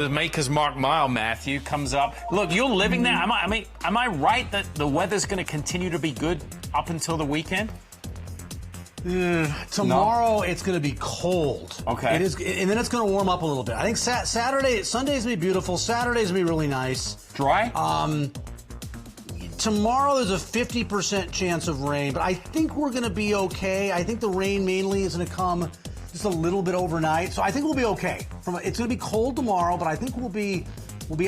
The Maker's Mark Mile, Matthew, comes up. Look, you're living there. Am I right that the weather's going to continue to be good up until the weekend? Tomorrow it's going to be cold. Okay. It is, and then it's going to warm up a little bit. I think Sunday's going to be beautiful. Saturday's going to be really nice. Dry? Tomorrow there's a 50% chance of rain, but I think we're going to be okay. I think the rain mainly is going to come just a little bit overnight, so I think we'll be okay. It's going to be cold tomorrow, but I think we'll be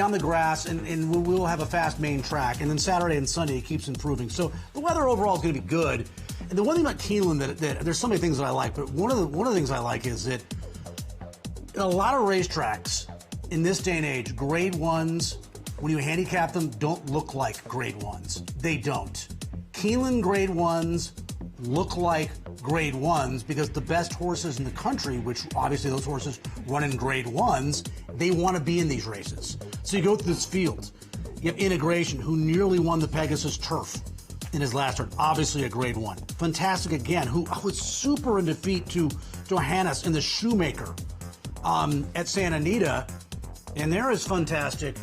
on the grass and we'll have a fast main track. And then Saturday and Sunday it keeps improving. So the weather overall is going to be good. And the one thing about Keeneland that there's so many things that I like, but one of the things I like is that in a lot of racetracks in this day and age, grade ones, when you handicap them, don't look like grade ones. They don't. Keeneland grade ones look like grade ones because the best horses in the country, which obviously those horses run in grade ones, they want to be in these races. So you go through this field. You have Integration, who nearly won the Pegasus Turf in his last turn, obviously a grade one. Fantastic again, who was super in defeat to Johannes in the Shoemaker at Santa Anita. And there is Fantastic.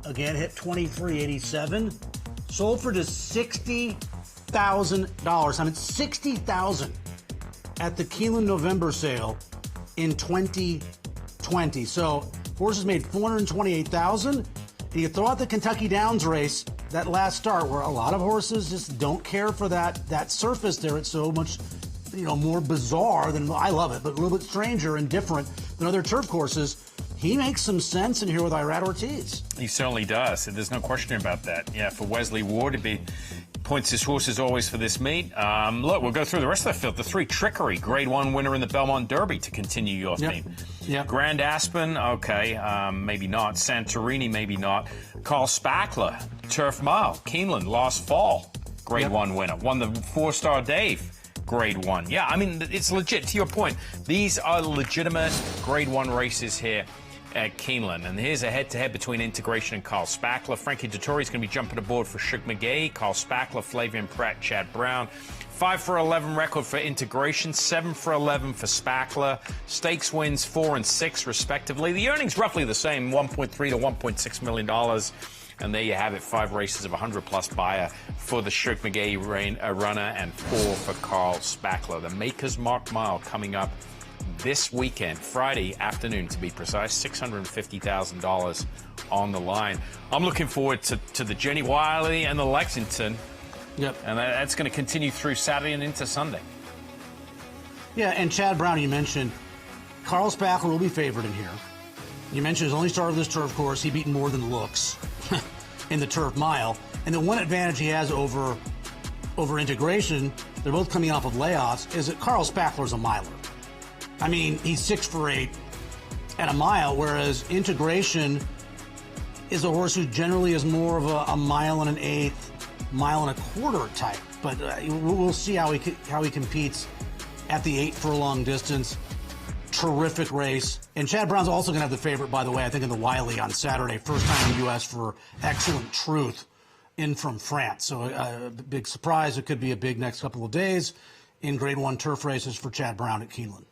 Again, hit 23.87, sold for just $60,000. I mean, $60,000 at the Keeneland November sale in 2020. So horses made $428,000. You throw out the Kentucky Downs race, that last start, where a lot of horses just don't care for that surface there. It's so much, more bizarre than, I love it, but a little bit stranger and different than other turf courses. He makes some sense in here with Irad Ortiz. He certainly does. There's no question about that. Yeah, for Wesley Ward, he points his horses always for this meet. Look, we'll go through the rest of the field. The 3 Trickery, grade 1 winner in the Belmont Derby to continue your theme. Yep. Grand Aspen, okay, maybe not. Santorini, maybe not. Carl Spackler, Turf Mile, Keeneland, last fall, grade 1 winner. Won the 4-star Dave. Grade 1. Yeah, I mean, it's legit. To your point, these are legitimate grade 1 races here at Keeneland. And here's a head-to-head between Integration and Carl Spackler. Frankie Dettori is going to be jumping aboard for Shug McGee. Carl Spackler, Flavian Pratt, Chad Brown. 5 for 11 record for Integration, 7 for 11 for Spackler. Stakes wins 4 and 6 respectively. The earnings roughly the same, $1.3 to $1.6 million. And there you have it, 5 races of 100-plus buyer for the Shug McGee runner and 4 for Carl Spackler. The Maker's Mark Mile coming up this weekend, Friday afternoon to be precise, $650,000 on the line. I'm looking forward to the Jenny Wiley and the Lexington. Yep. And that's going to continue through Saturday and into Sunday. Yeah, and Chad Brown, you mentioned, Carl Spackler will be favored in here. You mentioned his only start of this turf course. He beat more than looks in the Turf Mile. And the one advantage he has over Integration, they're both coming off of layoffs, is that Carl Spackler's a miler. I mean, he's 6 for 8 at a mile, whereas Integration is a horse who generally is more of a mile and an eighth, mile and a quarter type. But we'll see how he competes at the 8 furlong distance. Terrific race. And Chad Brown's also going to have the favorite, by the way, I think in the Wiley on Saturday. First time in the U.S. for Excellent Truth in from France. So a big surprise. It could be a big next couple of days in grade 1 turf races for Chad Brown at Keeneland.